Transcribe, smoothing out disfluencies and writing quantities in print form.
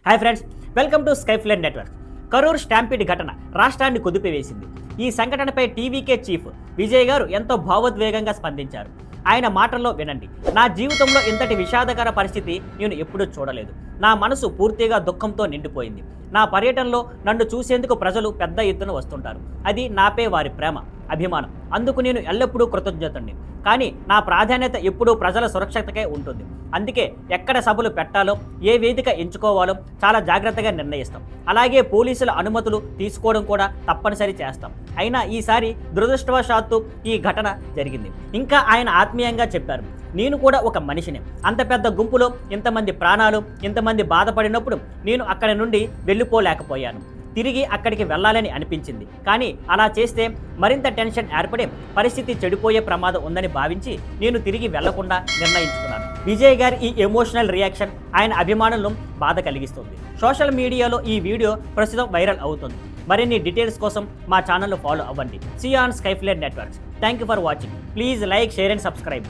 Hi friends, welcome to Skyflare network. Karur stampede ఘటన రాష్ట్రాన్ని కుదిపివేసింది. ఈ సంఘటనపై టీవీకే చీఫ్ విజయ్ గారు ఎంతో భావోద్వేగంగా స్పందించారు. ఆయన మాటల్లో వినండి. నా జీవితంలో ఇంతటి విషాదకర పరిస్థితి నేను ఎప్పుడూ చూడలేదు. నా మనసు పూర్తిగా దుఃఖంతో నిండిపోయింది. నా పర్యటనలో నన్ను చూసేందుకు ప్రజలు పెద్ద ఎత్తున వస్తుంటారు. అది నాపై వారి ప్రేమ, అభిమానం. అందుకు నేను ఎల్లప్పుడూ కృతజ్ఞతని. కానీ నా ప్రాధాన్యత ఎప్పుడూ ప్రజల సురక్షతకే ఉంటుంది. అందుకే ఎక్కడ సభలు పెట్టాలో, ఏ వేదిక ఎంచుకోవాలో చాలా జాగ్రత్తగా నిర్ణయిస్తాం. అలాగే పోలీసుల అనుమతులు తీసుకోవడం కూడా తప్పనిసరి చేస్తాం. అయినా ఈసారి దురదృష్టవశాత్తు ఈ ఘటన జరిగింది. ఇంకా ఆయన ఆత్మీయంగా చెప్పారు, నేను కూడా ఒక మనిషిని. అంత పెద్ద గుంపులో ఇంతమంది ప్రాణాలు, ఇంతమంది బాధపడినప్పుడు నేను అక్కడి నుండి వెళ్ళిపోలేకపోయాను. తిరిగి అక్కడికి వెళ్ళాలని అనిపించింది. కానీ అలా చేస్తే మరింత టెన్షన్ ఏర్పడి పరిస్థితి చెడిపోయే ప్రమాదం ఉందని భావించి నేను తిరిగి వెళ్లకుండా నిర్ణయించుకున్నాను. విజయ్ గారి ఈ ఎమోషనల్ రియాక్షన్ ఆయన అభిమానులను బాధ కలిగిస్తుంది. సోషల్ మీడియాలో ఈ వీడియో ప్రస్తుతం వైరల్ అవుతుంది. మరిన్ని డీటెయిల్స్ కోసం మా ఛానల్ను ఫాలో అవ్వండి. See on Skyflare networks. Thank you for watching. Please like, share and subscribe.